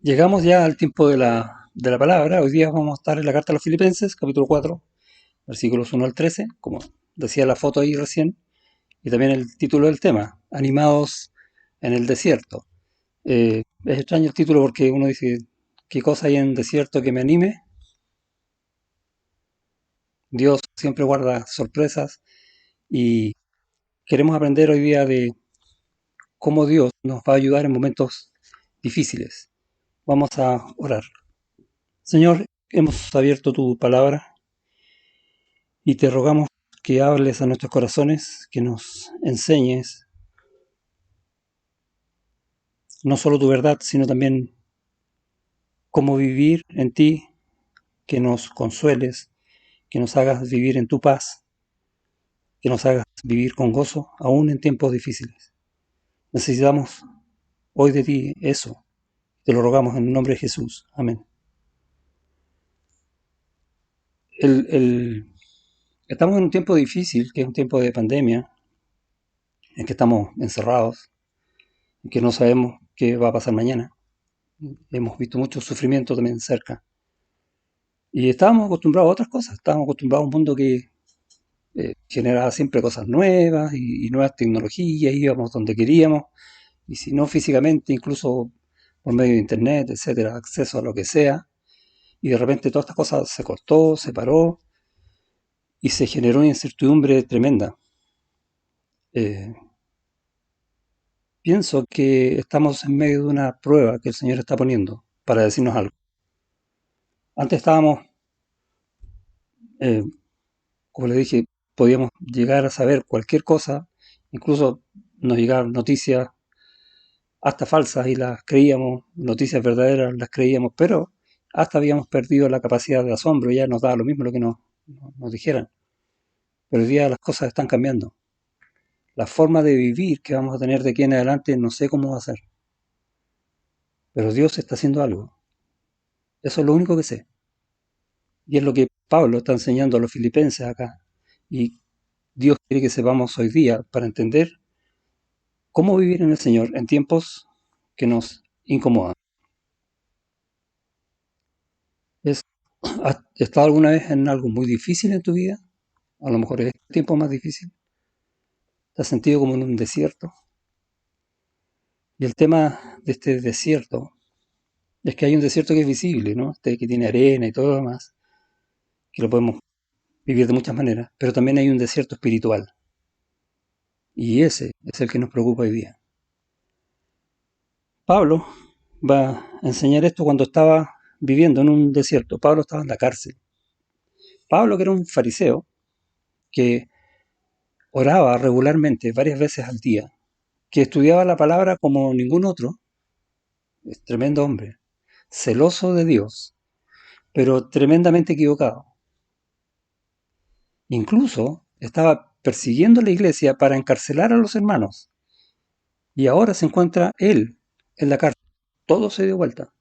Llegamos ya al tiempo de la palabra. Hoy día vamos a estar en la carta a los Filipenses, capítulo 4, versículos 1 al 13, como decía la foto ahí recién, y también el título del tema, Animados en el desierto. Es extraño el título porque uno dice, ¿qué cosa hay en el desierto que me anime? Dios siempre guarda sorpresas y queremos aprender hoy día de cómo Dios nos va a ayudar en momentos difíciles. Vamos a orar. Señor, hemos abierto tu palabra y te rogamos que hables a nuestros corazones, que nos enseñes no solo tu verdad, sino también cómo vivir en ti, que nos consueles, que nos hagas vivir en tu paz, que nos hagas vivir con gozo, aún en tiempos difíciles. Necesitamos hoy de ti eso. Te lo rogamos en el nombre de Jesús. Amén. El, el- Estamos en un tiempo difícil, que es un tiempo de pandemia, en que estamos encerrados, en que no sabemos qué va a pasar mañana. Hemos visto mucho sufrimiento también cerca. Y estábamos acostumbrados a otras cosas, estábamos acostumbrados a un mundo que generaba siempre cosas nuevas y nuevas tecnologías, íbamos donde queríamos, y si no físicamente, incluso por medio de internet, etcétera, acceso a lo que sea, y de repente todas estas cosas se cortó, se paró, y se generó una incertidumbre tremenda. Eh, Pienso que estamos en medio de una prueba que el Señor está poniendo para decirnos algo. Antes estábamos, eh, como le dije, podíamos llegar a saber cualquier cosa, incluso nos llegaban noticias hasta falsas y las creíamos, noticias verdaderas las creíamos, pero hasta habíamos perdido la capacidad de asombro, ya nos daba lo mismo lo que nos dijeran. Pero hoy día las cosas están cambiando. La forma de vivir que vamos a tener de aquí en adelante no sé cómo va a ser, pero Dios está haciendo algo. Eso es lo único que sé. Y es lo que Pablo está enseñando a los filipenses acá. Y Dios quiere que sepamos hoy día para entender cómo vivir en el Señor en tiempos que nos incomodan. ¿Has estado alguna vez en algo muy difícil en tu vida? A lo mejor es el tiempo más difícil. ¿Te has sentido como en un desierto? Y el tema de este desierto es que hay un desierto que es visible, ¿no? Este que tiene arena y todo lo demás, que lo podemos vivir de muchas maneras, pero también hay un desierto espiritual. Y ese es el que nos preocupa hoy día. Pablo va a enseñar esto cuando estaba viviendo en un desierto. Pablo estaba en la cárcel. Pablo, que era un fariseo, que oraba regularmente varias veces al día, que estudiaba la palabra como ningún otro, es tremendo hombre, celoso de Dios, pero tremendamente equivocado. Incluso estaba persiguiendo a la iglesia para encarcelar a los hermanos. Y ahora se encuentra él en la cárcel. Todo se dio vuelta,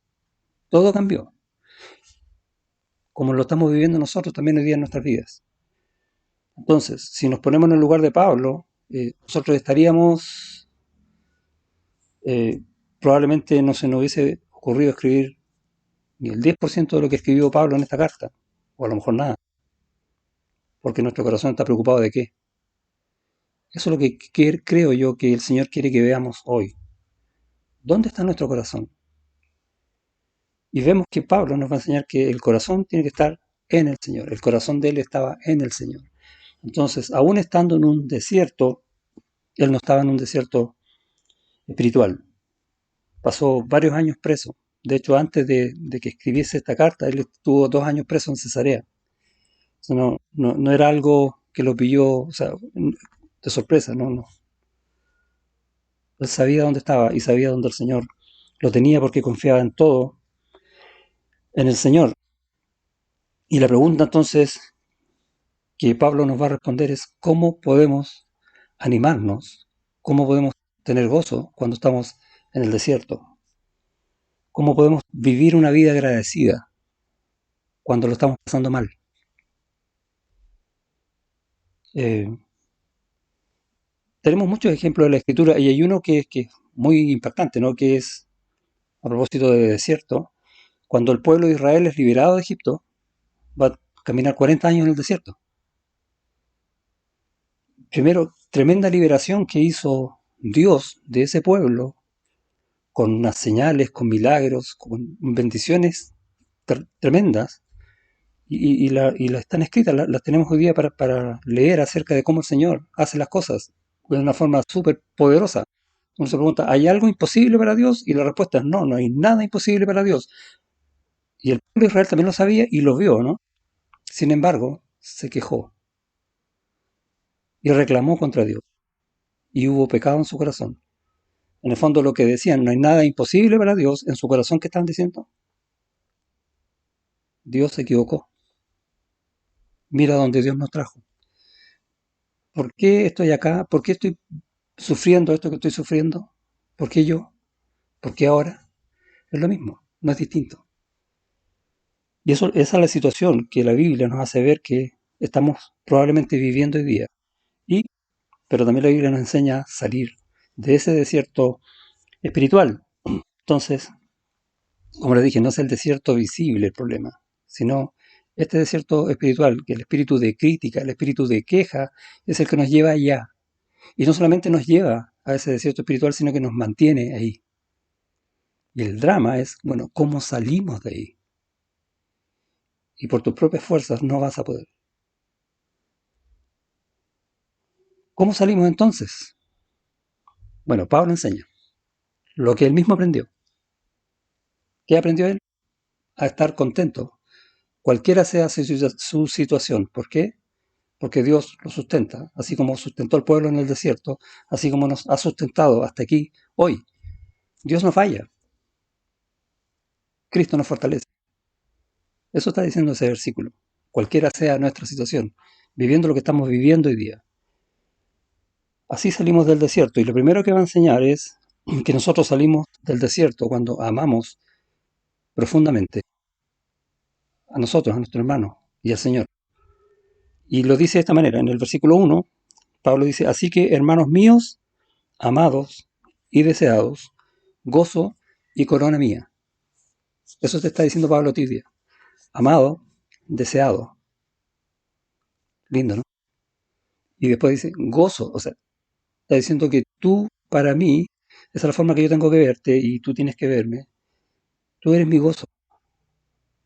todo cambió, como lo estamos viviendo nosotros también hoy día en nuestras vidas. Entonces, si nos ponemos en el lugar de Pablo, nosotros estaríamos, probablemente no se nos hubiese ocurrido escribir ni el 10% de lo que escribió Pablo en esta carta, o a lo mejor nada, porque nuestro corazón está preocupado de qué. Eso es lo que creo yo que el Señor quiere que veamos hoy. ¿Dónde está nuestro corazón? Y vemos que Pablo nos va a enseñar que el corazón tiene que estar en el Señor. El corazón de él estaba en el Señor. Entonces, aún estando en un desierto, él no estaba en un desierto espiritual. Pasó varios años preso. De hecho, antes de que escribiese esta carta, él estuvo 2 años preso en Cesarea. O sea, no era algo que lo pilló, o sea, de sorpresa, no. Él sabía dónde estaba y sabía dónde el Señor lo tenía porque confiaba en todo en el Señor. Y la pregunta entonces que Pablo nos va a responder es cómo podemos animarnos, cómo podemos tener gozo cuando estamos en el desierto, cómo podemos vivir una vida agradecida cuando lo estamos pasando mal. Eh, Tenemos muchos ejemplos de la escritura y hay uno que es muy impactante, ¿no? Que es a propósito de desierto, cuando el pueblo de Israel es liberado de Egipto, va a caminar 40 años en el desierto. Primero, tremenda liberación que hizo Dios de ese pueblo, con unas señales, con milagros, con bendiciones tremendas, y están escritas, las tenemos hoy día para leer acerca de cómo el Señor hace las cosas de una forma súper poderosa. Uno se pregunta, ¿hay algo imposible para Dios? Y la respuesta es no, no hay nada imposible para Dios. Y el pueblo de Israel también lo sabía y lo vio, ¿no? Sin embargo, se quejó y reclamó contra Dios. Y hubo pecado en su corazón. En el fondo lo que decían, no hay nada imposible para Dios, en su corazón, ¿qué están diciendo? Dios se equivocó. Mira dónde Dios nos trajo. ¿Por qué estoy acá? ¿Por qué estoy sufriendo esto que estoy sufriendo? ¿Por qué yo? ¿Por qué ahora? Es lo mismo, no es distinto. Y esa es la situación que la Biblia nos hace ver que estamos probablemente viviendo hoy día. Y, pero también la Biblia nos enseña a salir de ese desierto espiritual. Entonces, como les dije, no es el desierto visible el problema, sino este desierto espiritual, que el espíritu de crítica, el espíritu de queja, es el que nos lleva allá. Y no solamente nos lleva a ese desierto espiritual, sino que nos mantiene ahí. Y el drama es, bueno, ¿cómo salimos de ahí? Y por tus propias fuerzas no vas a poder. ¿Cómo salimos entonces? Bueno, Pablo enseña lo que él mismo aprendió. ¿Qué aprendió él? A estar contento, cualquiera sea su situación. ¿Por qué? Porque Dios lo sustenta, así como sustentó al pueblo en el desierto, así como nos ha sustentado hasta aquí hoy. Dios no falla, Cristo nos fortalece. Eso está diciendo ese versículo. Cualquiera sea nuestra situación, viviendo lo que estamos viviendo hoy día. Así salimos del desierto. Y lo primero que va a enseñar es que nosotros salimos del desierto cuando amamos profundamente a nosotros, a nuestro hermano y al Señor. Y lo dice de esta manera. En el versículo 1, Pablo dice, así que hermanos míos, amados y deseados, gozo y corona mía. Eso te está diciendo Pablo a ti día. Amado, deseado. Lindo, ¿no? Y después dice gozo. O sea, está diciendo que tú, para mí, esa es la forma que yo tengo que verte y tú tienes que verme. Tú eres mi gozo,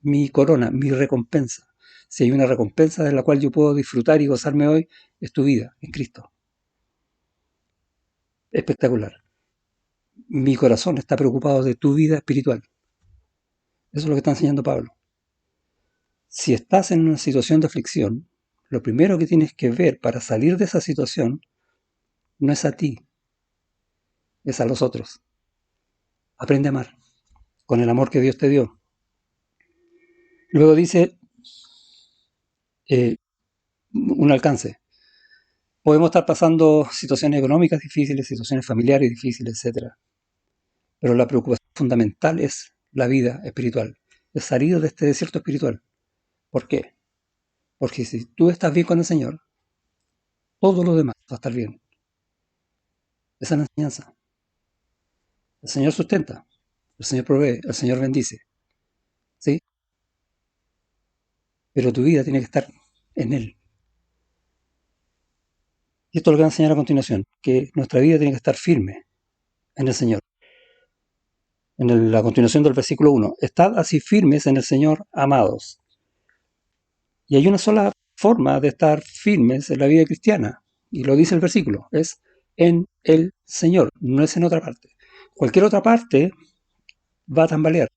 mi corona, mi recompensa. Si hay una recompensa de la cual yo puedo disfrutar y gozarme hoy, es tu vida en Cristo. Espectacular. Mi corazón está preocupado de tu vida espiritual. Eso es lo que está enseñando Pablo. Si estás en una situación de aflicción, lo primero que tienes que ver para salir de esa situación no es a ti, es a los otros. Aprende a amar con el amor que Dios te dio. Luego dice eh, un alcance. Podemos estar pasando situaciones económicas difíciles, situaciones familiares difíciles, etcétera. Pero la preocupación fundamental es la vida espiritual, es salir de este desierto espiritual. ¿Por qué? Porque si tú estás bien con el Señor, todo lo demás va a estar bien. Esa es la enseñanza. El Señor sustenta, el Señor provee, el Señor bendice, ¿sí? Pero tu vida tiene que estar en Él. Y esto es lo que va a enseñar a continuación, que nuestra vida tiene que estar firme en el Señor. En la continuación del versículo 1, estad así firmes en el Señor, amados. Y hay una sola forma de estar firmes en la vida cristiana, y lo dice el versículo, es en el Señor, no es en otra parte. Cualquier otra parte va a tambalear.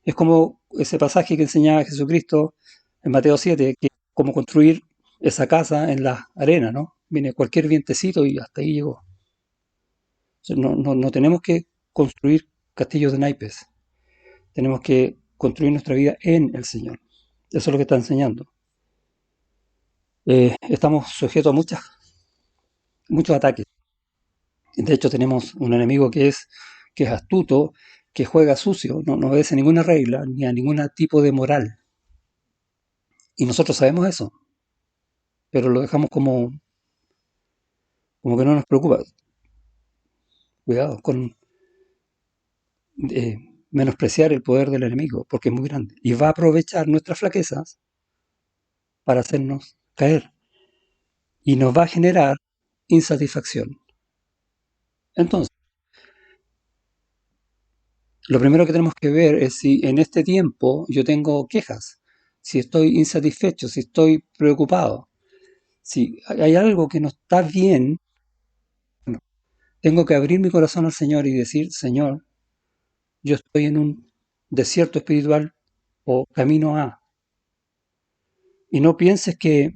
Es como ese pasaje que enseñaba Jesucristo en Mateo 7, que es como construir esa casa en la arena, ¿no? Viene cualquier vientecito y hasta ahí llegó. O sea, no tenemos que construir castillos de naipes, tenemos que construir nuestra vida en el Señor. Eso es lo que está enseñando. Estamos sujetos a muchos ataques. De hecho, tenemos un enemigo que es astuto, que juega sucio, no obedece ninguna regla ni a ningún tipo de moral. Y nosotros sabemos eso, pero lo dejamos como que no nos preocupa. Cuidado con... menospreciar el poder del enemigo, porque es muy grande. Y va a aprovechar nuestras flaquezas para hacernos caer. Y nos va a generar insatisfacción. Entonces, lo primero que tenemos que ver es si en este tiempo yo tengo quejas, si estoy insatisfecho, si estoy preocupado, si hay algo que no está bien. Bueno, tengo que abrir mi corazón al Señor y decir, Señor, yo estoy en un desierto espiritual o camino a. Y no pienses que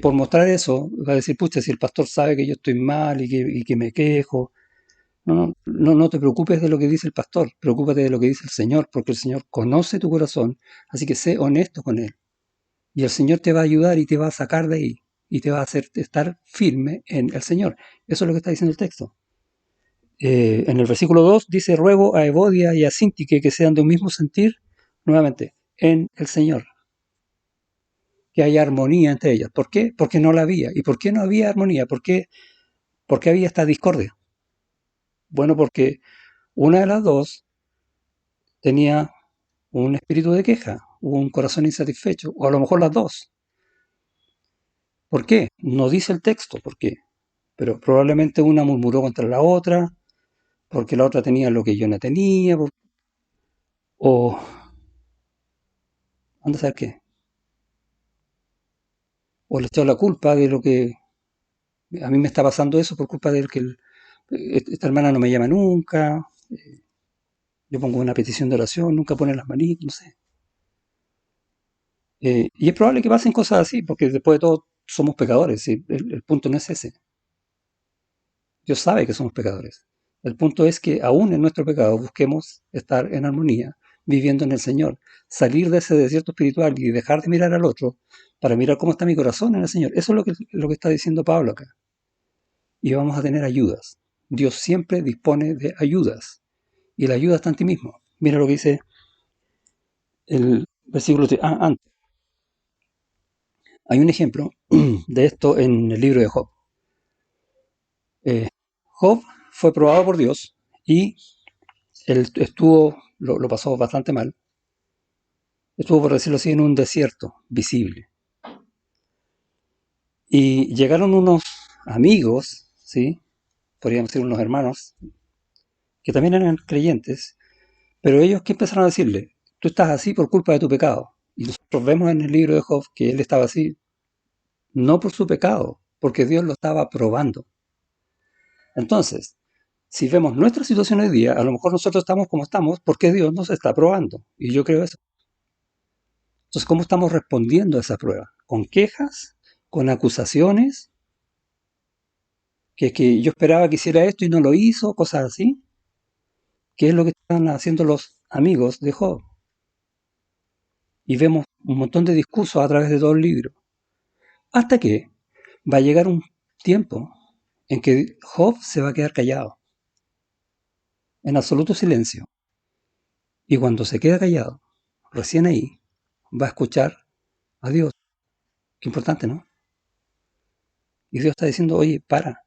por mostrar eso va a decir, pucha, si el pastor sabe que yo estoy mal y que me quejo. No te preocupes de lo que dice el pastor, preocúpate de lo que dice el Señor, porque el Señor conoce tu corazón, así que sé honesto con Él. Y el Señor te va a ayudar y te va a sacar de ahí, y te va a hacer estar firme en el Señor. Eso es lo que está diciendo el texto. En el versículo 2 dice, ruego a Evodia y a Sintique que sean de un mismo sentir, nuevamente, en el Señor, que haya armonía entre ellas. ¿Por qué? Porque no la había. ¿Y por qué no había armonía? ¿Por qué había esta discordia? Bueno, porque una de las dos tenía un espíritu de queja, un corazón insatisfecho, o a lo mejor las dos. ¿Por qué? No dice el texto por qué, pero probablemente una murmuró contra la otra, porque la otra tenía lo que yo no tenía, o anda a saber qué, o le echó la culpa de lo que a mí me está pasando eso por culpa de que esta hermana no me llama nunca, yo pongo una petición de oración, nunca pone las manitas, no sé. Y es probable que pasen cosas así, porque después de todo somos pecadores, ¿sí? El punto no es ese. Dios sabe que somos pecadores. El punto es que aún en nuestro pecado busquemos estar en armonía, viviendo en el Señor, salir de ese desierto espiritual y dejar de mirar al otro para mirar cómo está mi corazón en el Señor. Eso es lo que está diciendo Pablo acá. Y vamos a tener ayudas. Dios siempre dispone de ayudas. Y la ayuda está en ti mismo. Mira lo que dice el versículo antes. Hay un ejemplo de esto en el libro de Job. Job fue probado por Dios y él lo pasó bastante mal. Estuvo, por decirlo así, en un desierto visible. Y llegaron unos amigos, ¿sí? Podríamos decir unos hermanos, que también eran creyentes, pero ellos, ¿qué empezaron a decirle? Tú estás así por culpa de tu pecado. Y nosotros vemos en el libro de Job que él estaba así, no por su pecado, porque Dios lo estaba probando. Entonces, si vemos nuestra situación hoy día, a lo mejor nosotros estamos como estamos porque Dios nos está probando. Y yo creo eso. Entonces, ¿cómo estamos respondiendo a esa prueba? ¿Con quejas? ¿Con acusaciones? Que yo esperaba que hiciera esto y no lo hizo, cosas así. ¿Qué es lo que están haciendo los amigos de Job? Y vemos un montón de discursos a través de todo el libro. Hasta que va a llegar un tiempo en que Job se va a quedar callado, en absoluto silencio. Y cuando se queda callado, recién ahí va a escuchar a Dios. Qué importante, ¿no? Y Dios está diciendo, oye, para.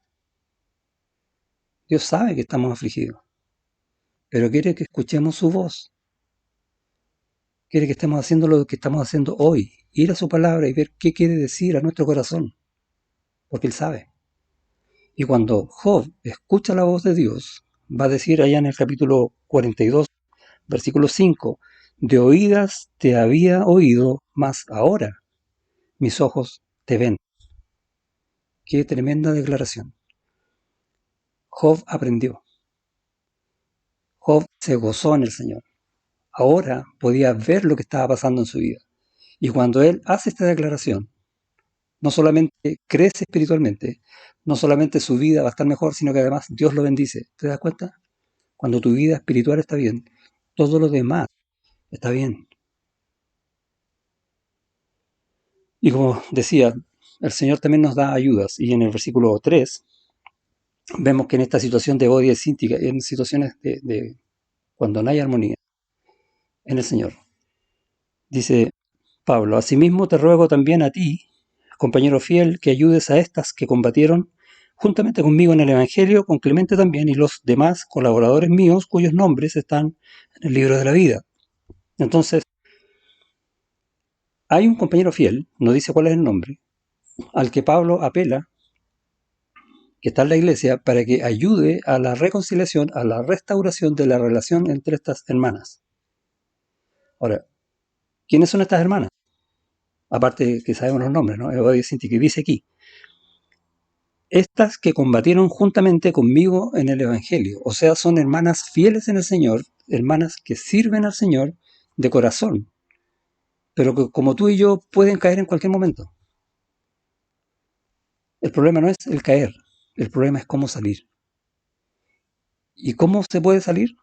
Dios sabe que estamos afligidos, pero quiere que escuchemos su voz. Quiere que estemos haciendo lo que estamos haciendo hoy. Ir a su palabra y ver qué quiere decir a nuestro corazón, porque Él sabe. Y cuando Job escucha la voz de Dios, va a decir allá en el capítulo 42, versículo 5, de oídas te había oído, mas ahora mis ojos te ven. Qué tremenda declaración. Job aprendió. Job se gozó en el Señor. Ahora podía ver lo que estaba pasando en su vida. Y cuando él hace esta declaración, no solamente crece espiritualmente, no solamente su vida va a estar mejor, sino que además Dios lo bendice. ¿Te das cuenta? Cuando tu vida espiritual está bien, todo lo demás está bien. Y como decía, el Señor también nos da ayudas. Y en el versículo 3 vemos que en esta situación de odio síntica, en situaciones de cuando no hay armonía en el Señor, dice Pablo, asimismo te ruego también a ti, compañero fiel, que ayudes a estas que combatieron juntamente conmigo en el Evangelio, con Clemente también y los demás colaboradores míos cuyos nombres están en el libro de la vida. Entonces, hay un compañero fiel, no dice cuál es el nombre, al que Pablo apela, que está en la iglesia, para que ayude a la reconciliación, a la restauración de la relación entre estas hermanas. Ahora, ¿quiénes son estas hermanas? Aparte que sabemos los nombres, ¿no? Evodia y Sintique, que dice aquí, estas que combatieron juntamente conmigo en el Evangelio, o sea, son hermanas fieles en el Señor, hermanas que sirven al Señor de corazón, pero que como tú y yo pueden caer en cualquier momento. El problema no es el caer, el problema es cómo salir. ¿Y cómo se puede salir?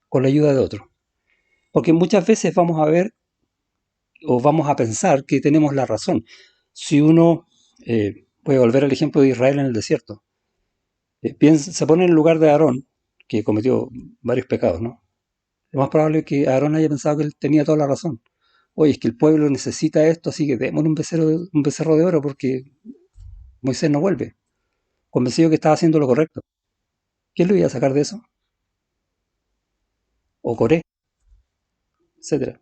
Con la ayuda de otro. Porque muchas veces vamos a ver o vamos a pensar que tenemos la razón. Si uno, voy a volver al ejemplo de Israel en el desierto, se pone en el lugar de Aarón, que cometió varios pecados, ¿no? Lo más probable es que Aarón haya pensado que él tenía toda la razón. Oye, es que el pueblo necesita esto, así que démosle un becerro de oro porque Moisés no vuelve. Convencido que estaba haciendo lo correcto. ¿Quién lo iba a sacar de eso? O Coré, etcétera.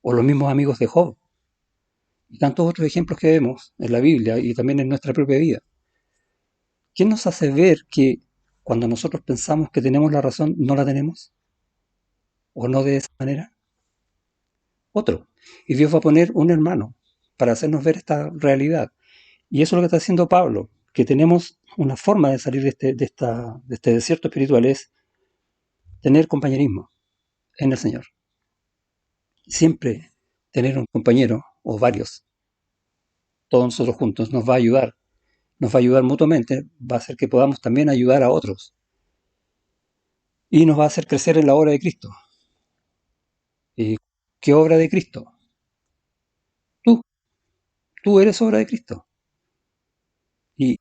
O los mismos amigos de Job. Y tantos otros ejemplos que vemos en la Biblia y también en nuestra propia vida. ¿Quién nos hace ver que cuando nosotros pensamos que tenemos la razón, no la tenemos? ¿O no de esa manera? Otro. Y Dios va a poner un hermano para hacernos ver esta realidad. Y eso es lo que está haciendo Pablo, que tenemos una forma de salir de este desierto espiritual, es tener compañerismo en el Señor. Siempre tener un compañero o varios, todos nosotros juntos, nos va a ayudar mutuamente, va a hacer que podamos también ayudar a otros y nos va a hacer crecer en la obra de Cristo. ¿Y qué obra de Cristo? Tú, tú eres obra de Cristo. Y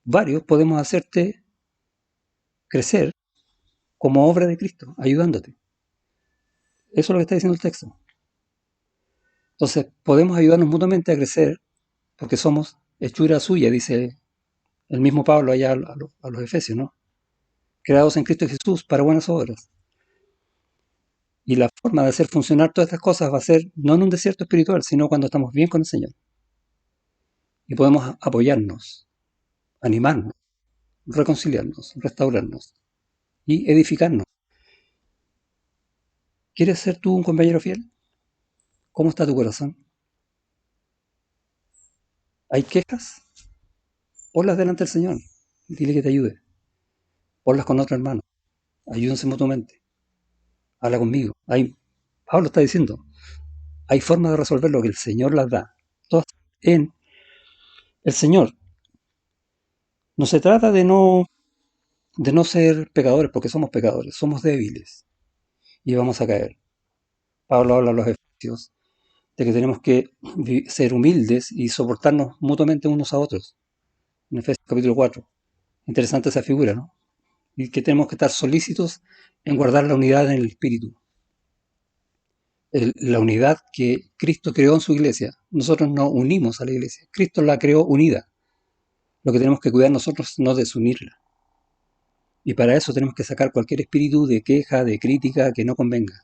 varios podemos hacerte crecer como obra de Cristo, ayudándote. Eso es lo que está diciendo el texto. Entonces, podemos ayudarnos mutuamente a crecer porque somos hechura suya, dice el mismo Pablo allá a los Efesios, ¿no? Creados en Cristo Jesús para buenas obras. Y la forma de hacer funcionar todas estas cosas va a ser no en un desierto espiritual, sino cuando estamos bien con el Señor. Y podemos apoyarnos, animarnos, reconciliarnos, restaurarnos y edificarnos. ¿Quieres ser tú un compañero fiel? ¿Cómo está tu corazón? ¿Hay quejas? Ponlas delante del Señor. Dile que te ayude. Ponlas con otro hermano. Ayúdense mutuamente. Habla conmigo. Pablo está diciendo, hay formas de resolver lo que el Señor las da. Todas en el Señor. No se trata de no ser pecadores, porque somos pecadores, somos débiles y vamos a caer. Pablo habla a los Efesios de que tenemos que ser humildes y soportarnos mutuamente unos a otros. En Efesios capítulo 4. Interesante esa figura, ¿no? Y que tenemos que estar solícitos en guardar la unidad en el espíritu. La unidad que Cristo creó en su iglesia. Nosotros nos unimos a la iglesia. Cristo la creó unida. Lo que tenemos que cuidar nosotros no desunirla. Y para eso tenemos que sacar cualquier espíritu de queja, de crítica que no convenga.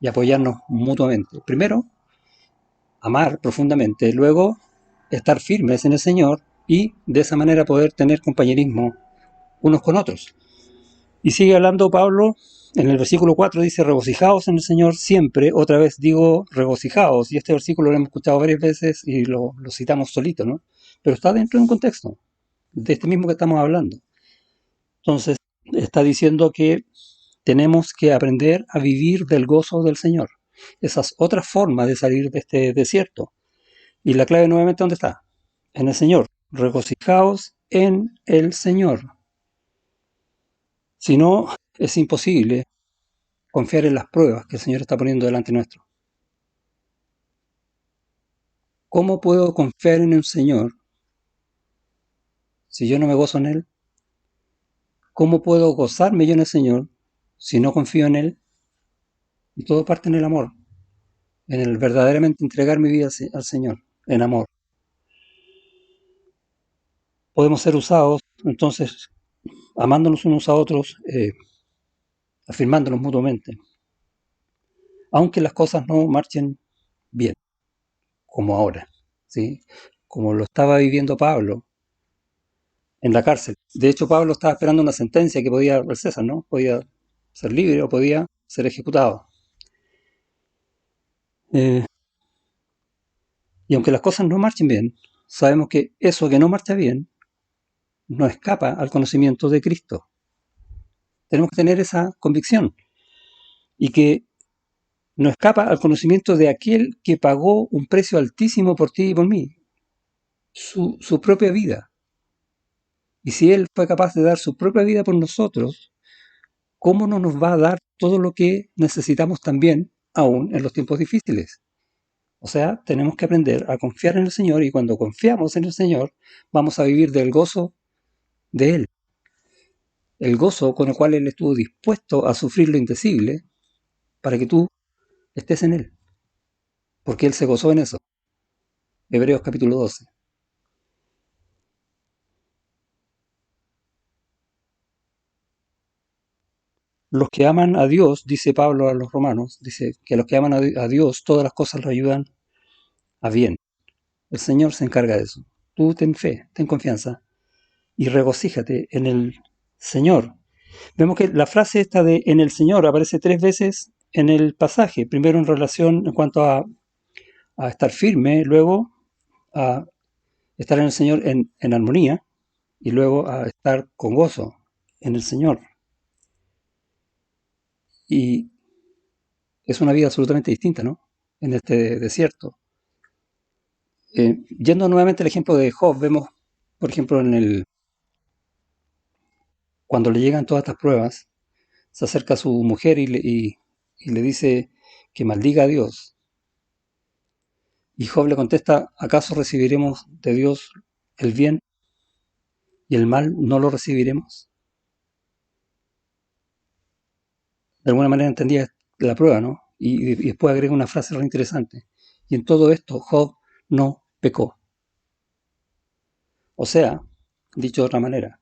Y apoyarnos mutuamente. Primero, amar profundamente. Luego, estar firmes en el Señor y de esa manera poder tener compañerismo unos con otros. Y sigue hablando Pablo, en el versículo 4 dice, regocijaos en el Señor siempre, otra vez digo regocijaos, y este versículo lo hemos escuchado varias veces y lo citamos solito, ¿no? Pero está dentro de un contexto, de este mismo que estamos hablando. Entonces, está diciendo que tenemos que aprender a vivir del gozo del Señor. Esa es otra forma de salir de este desierto. Y la clave nuevamente, ¿dónde está? En el Señor. Regocijaos en el Señor. Si no, es imposible confiar en las pruebas que el Señor está poniendo delante nuestro. ¿Cómo puedo confiar en el Señor si yo no me gozo en Él? ¿Cómo puedo gozarme yo en el Señor si no confío en Él? Y todo parte en el amor, en el verdaderamente entregar mi vida al Señor, en amor. podemos ser usados, entonces, amándonos unos a otros, afirmándonos mutuamente, aunque las cosas no marchen bien, como ahora, ¿sí? Como lo estaba viviendo Pablo en la cárcel. De hecho, Pablo estaba esperando una sentencia que podía el César, ¿no? Podía ser libre o podía ser ejecutado. Eh, y aunque las cosas no marchen bien, sabemos que eso que no marcha bien no escapa al conocimiento de Cristo. Tenemos que tener esa convicción y que no escapa al conocimiento de aquel que pagó un precio altísimo por ti y por mí, su propia vida. Y si Él fue capaz de dar su propia vida por nosotros, ¿cómo no nos va a dar todo lo que necesitamos también, aún en los tiempos difíciles? O sea, tenemos que aprender a confiar en el Señor y cuando confiamos en el Señor, vamos a vivir del gozo de Él. El gozo con el cual Él estuvo dispuesto a sufrir lo indecible para que tú estés en Él, porque Él se gozó en eso. Hebreos capítulo 12. Los que aman a Dios, dice Pablo a los romanos, dice que los que aman a Dios, todas las cosas lo ayudan a bien. El Señor se encarga de eso. Tú ten fe, ten confianza y regocíjate en el Señor. Vemos que la frase esta de en el Señor aparece 3 veces en el pasaje. Primero en relación en cuanto a estar firme, luego a estar en el Señor en armonía y luego a estar con gozo en el Señor. Y es una vida absolutamente distinta, ¿no? En este desierto. Yendo nuevamente al ejemplo de Job, vemos, por ejemplo, cuando le llegan todas estas pruebas, se acerca a su mujer y le dice que maldiga a Dios. Y Job le contesta, ¿acaso recibiremos de Dios el bien y el mal no lo recibiremos? De alguna manera entendía la prueba, ¿no? Y después agrega una frase re interesante. Y en todo esto Job no pecó. O sea, dicho de otra manera,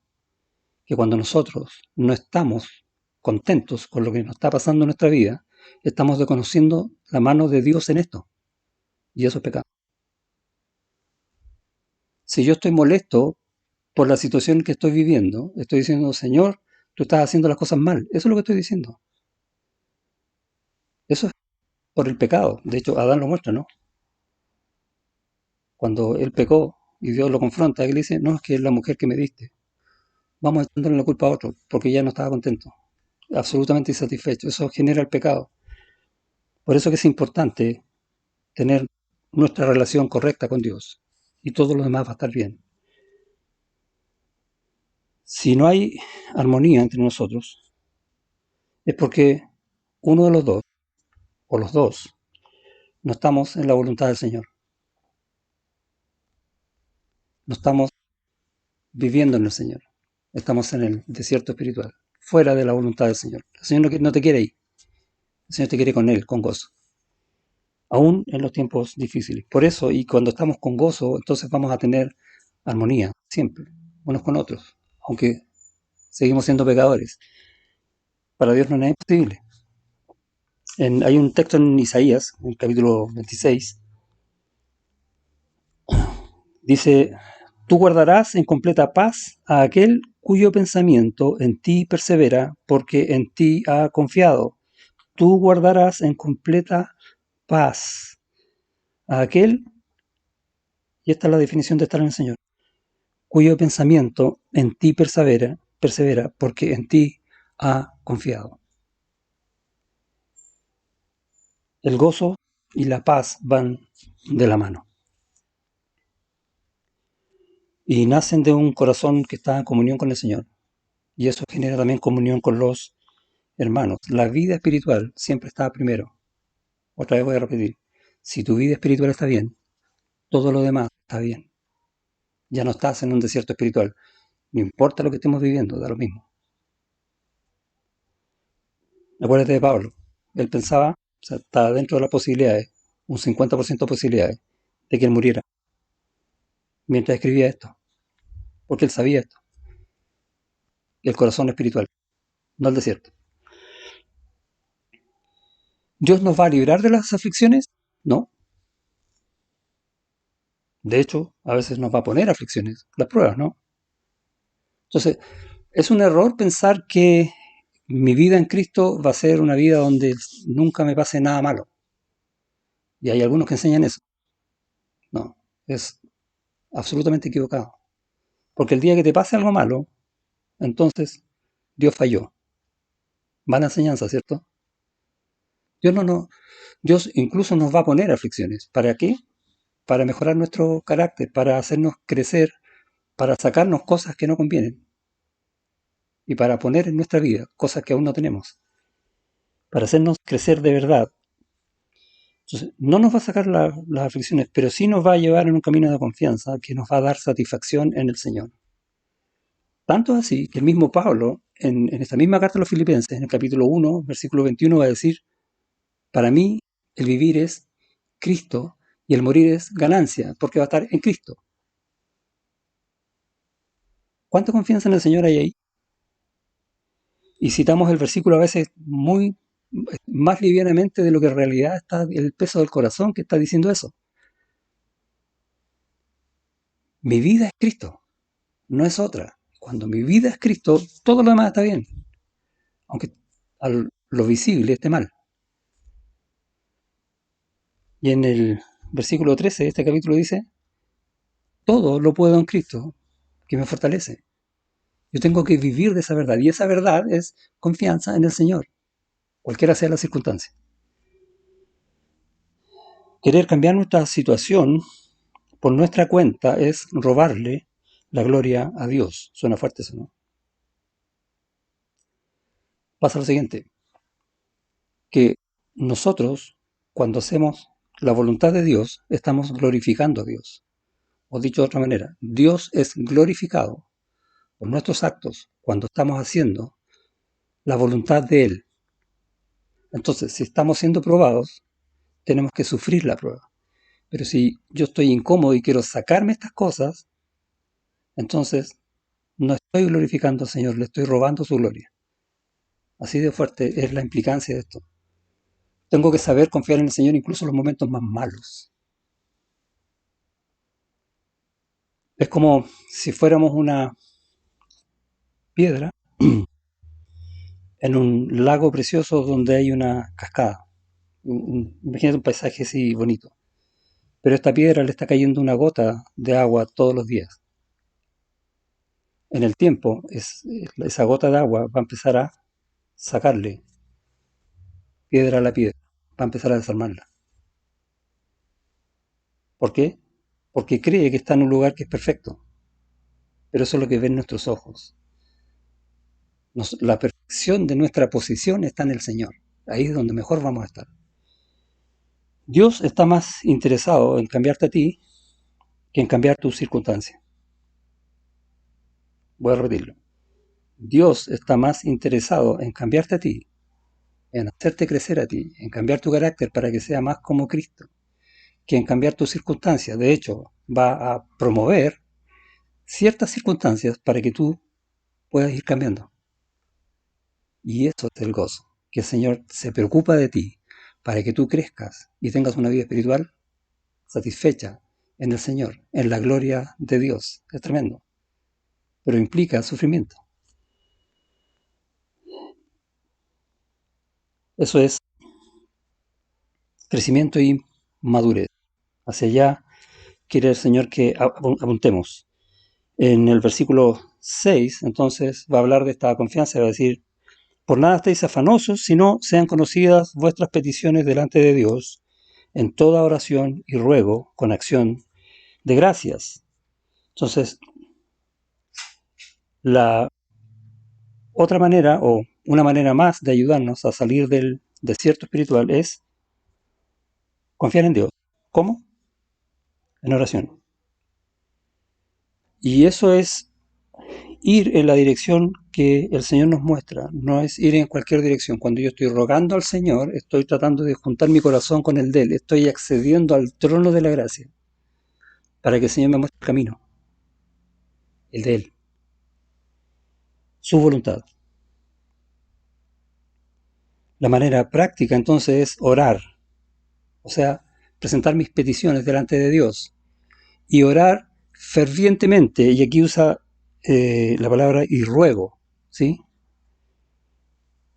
que cuando nosotros no estamos contentos con lo que nos está pasando en nuestra vida, estamos desconociendo la mano de Dios en esto. Y eso es pecado. Si yo estoy molesto por la situación que estoy viviendo, estoy diciendo, Señor, tú estás haciendo las cosas mal. Eso es lo que estoy diciendo. Eso es por el pecado. De hecho, Adán lo muestra, ¿no? Cuando él pecó y Dios lo confronta, él dice, no, es que es la mujer que me diste. Vamos echándole la culpa a otro, porque ya no estaba contento. Absolutamente insatisfecho. Eso genera el pecado. Por eso que es importante tener nuestra relación correcta con Dios. Y todo lo demás va a estar bien. Si no hay armonía entre nosotros, es porque uno de los dos, o los dos, no estamos en la voluntad del Señor. No estamos viviendo en el Señor. Estamos en el desierto espiritual, fuera de la voluntad del Señor. El Señor no te quiere ahí. El Señor te quiere con Él, con gozo. Aún en los tiempos difíciles. Por eso, y cuando estamos con gozo, entonces vamos a tener armonía, siempre, unos con otros. Aunque seguimos siendo pecadores. Para Dios no es nada imposible. Hay un texto en Isaías, en el capítulo 26, dice, tú guardarás en completa paz a aquel cuyo pensamiento en ti persevera, porque en ti ha confiado. Tú guardarás en completa paz a aquel, y esta es la definición de estar en el Señor, cuyo pensamiento en ti persevera, porque en ti ha confiado. El gozo y la paz van de la mano. Y nacen de un corazón que está en comunión con el Señor. Y eso genera también comunión con los hermanos. La vida espiritual siempre está primero. Otra vez voy a repetir. Si tu vida espiritual está bien, todo lo demás está bien. Ya no estás en un desierto espiritual. No importa lo que estemos viviendo, da lo mismo. Acuérdate de Pablo. Él pensaba, o sea, estaba dentro de las posibilidades, un 50% de posibilidades de que él muriera mientras escribía esto. porque él sabía esto, el corazón espiritual, no el desierto. ¿Dios nos va a librar de las aflicciones? No. De hecho, a veces nos va a poner aflicciones, las pruebas, ¿no? Entonces, es un error pensar que mi vida en Cristo va a ser una vida donde nunca me pase nada malo. Y hay algunos que enseñan eso. No, es absolutamente equivocado. Porque el día que te pase algo malo, entonces Dios falló. Mala enseñanza, ¿cierto? Dios no, Dios incluso nos va a poner aflicciones. ¿Para qué? Para mejorar nuestro carácter, para hacernos crecer, para sacarnos cosas que no convienen y para poner en nuestra vida cosas que aún no tenemos, para hacernos crecer de verdad. Entonces, no nos va a sacar las aflicciones, pero sí nos va a llevar en un camino de confianza que nos va a dar satisfacción en el Señor. Tanto así que el mismo Pablo, en esta misma carta a los Filipenses, en el capítulo 1, versículo 21, va a decir, para mí el vivir es Cristo y el morir es ganancia, porque va a estar en Cristo. ¿Cuánta confianza en el Señor hay ahí? Y citamos el versículo a veces muy más livianamente de lo que en realidad está el peso del corazón que está diciendo eso. Mi vida es Cristo, no es otra. Cuando mi vida es Cristo, todo lo demás está bien, aunque a lo visible esté mal. Y en el versículo 13 de este capítulo dice, todo lo puedo en Cristo, que me fortalece. Yo tengo que vivir de esa verdad, y esa verdad es confianza en el Señor, cualquiera sea la circunstancia. Querer cambiar nuestra situación por nuestra cuenta es robarle la gloria a Dios. Suena fuerte eso, ¿no? Pasa lo siguiente, que nosotros, cuando hacemos la voluntad de Dios, estamos glorificando a Dios. O dicho de otra manera, Dios es glorificado por nuestros actos cuando estamos haciendo la voluntad de Él. Entonces, si estamos siendo probados, tenemos que sufrir la prueba. Pero si yo estoy incómodo y quiero sacarme estas cosas, entonces no estoy glorificando al Señor, le estoy robando su gloria. Así de fuerte es la implicancia de esto. Tengo que saber confiar en el Señor incluso en los momentos más malos. Es como si fuéramos una piedra en un lago precioso donde hay una cascada. Imagínate un paisaje así bonito. Pero a esta piedra le está cayendo una gota de agua todos los días. En el tiempo, esa gota de agua va a empezar a sacarle piedra a la piedra, va a empezar a desarmarla. ¿Por qué? Porque cree que está en un lugar que es perfecto. Pero eso es lo que ven nuestros ojos. La perfección de nuestra posición está en el Señor. Ahí es donde mejor vamos a estar. Dios está más interesado en cambiarte a ti que en cambiar tus circunstancias. Voy a repetirlo. Dios está más interesado en cambiarte a ti, en hacerte crecer a ti, en cambiar tu carácter para que sea más como Cristo, que en cambiar tus circunstancias. De hecho, va a promover ciertas circunstancias para que tú puedas ir cambiando. Y eso es el gozo, que el Señor se preocupa de ti para que tú crezcas y tengas una vida espiritual satisfecha en el Señor, en la gloria de Dios. Es tremendo, pero implica sufrimiento. Eso es crecimiento y madurez. Hacia allá quiere el Señor que apuntemos. En el versículo 6, entonces, va a hablar de esta confianza, va a decir, por nada estéis afanosos, sino sean conocidas vuestras peticiones delante de Dios, en toda oración y ruego, con acción de gracias. Entonces, la otra manera, o una manera más de ayudarnos a salir del desierto espiritual es confiar en Dios. ¿Cómo? En oración. Y eso es ir en la dirección que el Señor nos muestra, no es ir en cualquier dirección. Cuando yo estoy rogando al Señor, estoy tratando de juntar mi corazón con el de Él, estoy accediendo al trono de la gracia para que el Señor me muestre el camino. el de Él, su voluntad. La manera práctica entonces es orar, o sea, presentar mis peticiones delante de Dios y orar fervientemente, y aquí usa la palabra y ruego, ¿sí?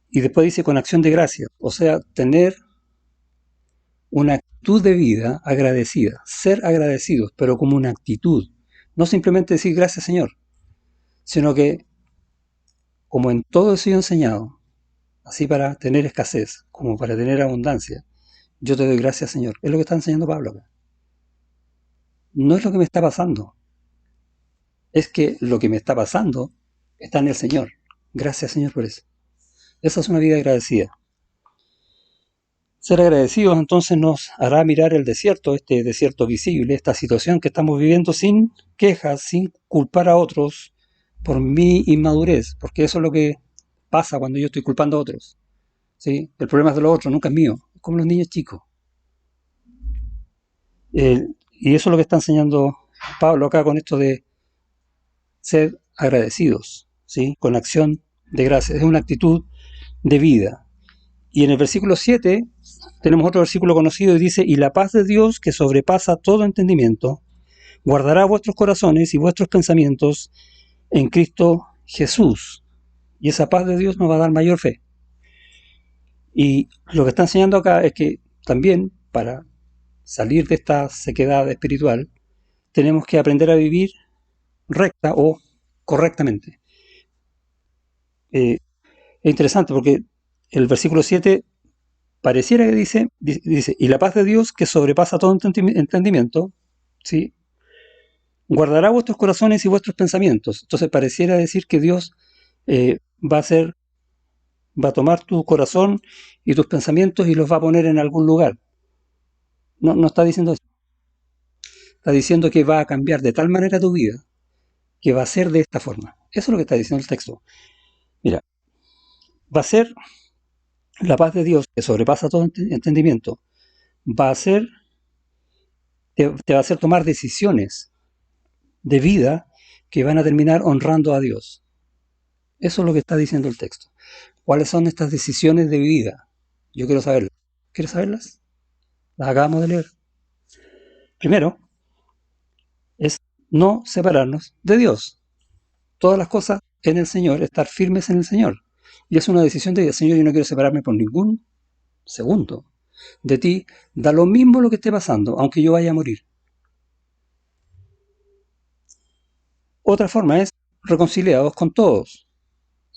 Y después dice con acción de gracias, o sea, tener una actitud de vida agradecida, ser agradecidos, pero como una actitud, no simplemente decir gracias Señor, sino que como en todo he sido enseñado, así para tener escasez, como para tener abundancia, yo te doy gracias Señor. Es lo que está enseñando Pablo acá. No es lo que me está pasando, es que lo que me está pasando está en el Señor. Gracias Señor por eso. Esa es una vida agradecida. Ser agradecidos entonces nos hará mirar el desierto, este desierto visible, esta situación que estamos viviendo sin quejas, sin culpar a otros por mi inmadurez, porque eso es lo que pasa cuando yo estoy culpando a otros, ¿sí? El problema es de los otros, nunca es mío, es como los niños chicos. Y eso es lo que está enseñando Pablo acá con esto de ser agradecidos, ¿sí? Con acción de gracias, es una actitud de vida. Y en el versículo 7 tenemos otro versículo conocido y dice, y la paz de Dios que sobrepasa todo entendimiento, guardará vuestros corazones y vuestros pensamientos en Cristo Jesús. Y esa paz de Dios nos va a dar mayor fe. Y lo que está enseñando acá es que también para salir de esta sequedad espiritual tenemos que aprender a vivir recta o correctamente. Es interesante porque el versículo 7 pareciera que dice, y la paz de Dios que sobrepasa todo entendimiento, ¿sí? Guardará vuestros corazones y vuestros pensamientos. Entonces pareciera decir que Dios va a tomar tu corazón y tus pensamientos y los va a poner en algún lugar. No, no está diciendo eso. Está diciendo que va a cambiar de tal manera tu vida que va a ser de esta forma. Eso es lo que está diciendo el texto. Mira, va a ser la paz de Dios que sobrepasa todo entendimiento. Va a ser, te va a hacer tomar decisiones de vida que van a terminar honrando a Dios. Eso es lo que está diciendo el texto. ¿Cuáles son estas decisiones de vida? Yo quiero saberlas. ¿Quieres saberlas? Las acabamos de leer. Primero, es no separarnos de Dios. Todas las cosas en el Señor, estar firmes en el Señor. Y es una decisión de vida. Señor, yo no quiero separarme por ningún segundo de ti. Da lo mismo lo que esté pasando, aunque yo vaya a morir. Otra forma es reconciliados con todos.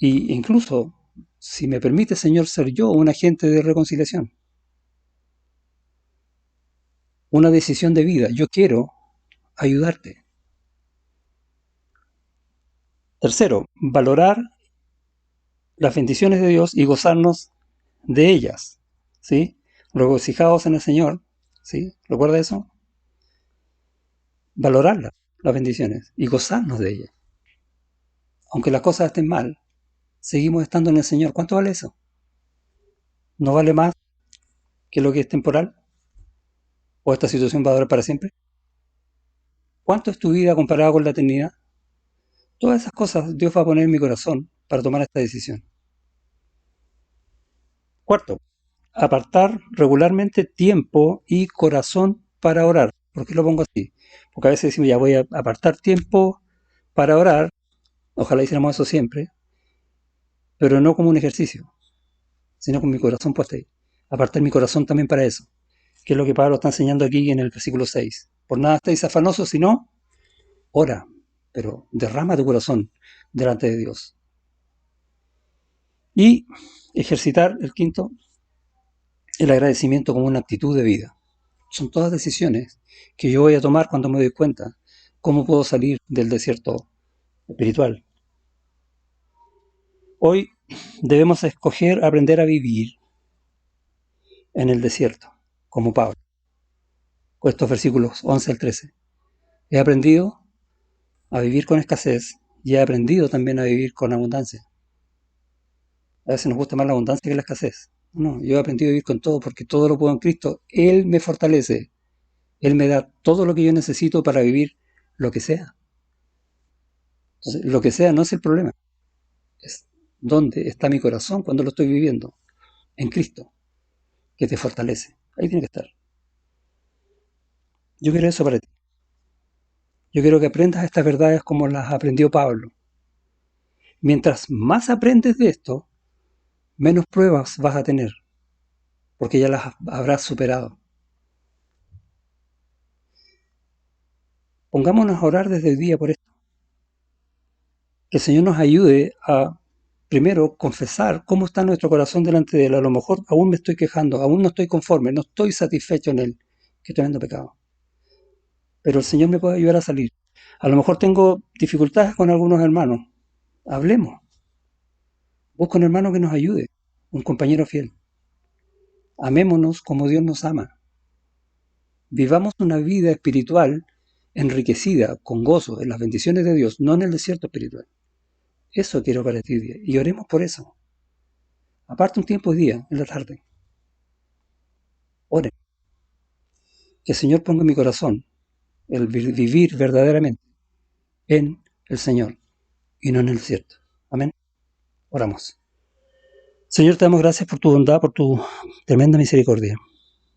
Y incluso, si me permite, Señor, ser yo un agente de reconciliación. Una decisión de vida. Yo quiero ayudarte. Tercero, valorar las bendiciones de Dios y gozarnos de ellas, ¿sí? Regocijados en el Señor, ¿sí? ¿Recuerda eso? Valorar las bendiciones y gozarnos de ellas. Aunque las cosas estén mal, seguimos estando en el Señor. ¿Cuánto vale eso? ¿No vale más que lo que es temporal? ¿O esta situación va a durar para siempre? ¿Cuánto es tu vida comparada con la eternidad? Todas esas cosas Dios va a poner en mi corazón para tomar esta decisión. Cuarto, apartar regularmente tiempo y corazón para orar. ¿Por qué lo pongo así? Porque a veces decimos, ya voy a apartar tiempo para orar, ojalá hiciéramos eso siempre, pero no como un ejercicio, sino con mi corazón puesto ahí. Apartar mi corazón también para eso, que es lo que Pablo está enseñando aquí en el versículo 6. Por nada estáis afanosos, sino ora, pero derrama tu corazón delante de Dios. Y ejercitar, el quinto, el agradecimiento como una actitud de vida. Son todas decisiones que yo voy a tomar cuando me doy cuenta cómo puedo salir del desierto espiritual. Hoy debemos escoger aprender a vivir en el desierto, como Pablo, con estos versículos 11 al 13. He aprendido a vivir con escasez y he aprendido también a vivir con abundancia. A veces nos gusta más la abundancia que la escasez. No, yo he aprendido a vivir con todo porque todo lo puedo en Cristo. Él me fortalece. Él me da todo lo que yo necesito para vivir lo que sea. Entonces, lo que sea no es el problema, es dónde está mi corazón cuando lo estoy viviendo, en Cristo, que te fortalece. Ahí tiene que estar. Yo quiero eso para ti. Yo quiero que aprendas estas verdades como las aprendió Pablo. Mientras más aprendes de esto, menos pruebas vas a tener, porque ya las habrás superado. Pongámonos a orar desde el día por esto. Que el Señor nos ayude a, primero, confesar cómo está nuestro corazón delante de Él. A lo mejor aún me estoy quejando, aún no estoy conforme, no estoy satisfecho en Él. Qué tremendo pecado. Pero el Señor me puede ayudar a salir. A lo mejor tengo dificultades con algunos hermanos. Hablemos. Busca un hermano que nos ayude, un compañero fiel. Amémonos como Dios nos ama. Vivamos una vida espiritual enriquecida, con gozo, en las bendiciones de Dios, no en el desierto espiritual. Eso quiero para ti día. Y oremos por eso. Aparte un tiempo hoy día, en la tarde. Ore. Que el Señor ponga en mi corazón el vivir verdaderamente en el Señor y no en el desierto. Amén. Oramos. Señor, te damos gracias por tu bondad, por tu tremenda misericordia.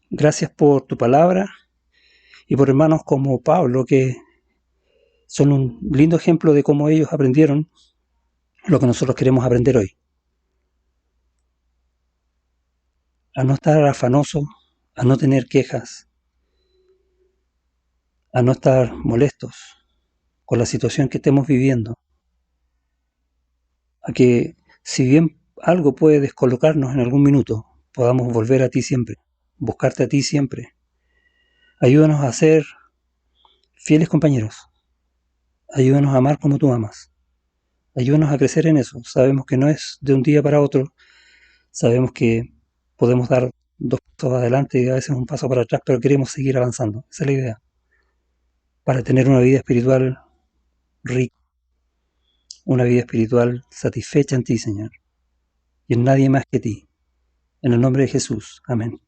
Gracias por tu palabra y por hermanos como Pablo, que son un lindo ejemplo de cómo ellos aprendieron lo que nosotros queremos aprender hoy. A no estar afanoso, a no tener quejas, a no estar molestos con la situación que estemos viviendo, a que si bien algo puede descolocarnos en algún minuto, podamos volver a ti siempre, buscarte a ti siempre. Ayúdanos a ser fieles compañeros, ayúdanos a amar como tú amas, ayúdanos a crecer en eso. Sabemos que no es de un día para otro, sabemos que podemos dar 2 pasos adelante y a veces un paso para atrás, pero queremos seguir avanzando. Esa es la idea, para tener una vida espiritual rica, una vida espiritual satisfecha en ti, Señor, y en nadie más que ti. En el nombre de Jesús. Amén.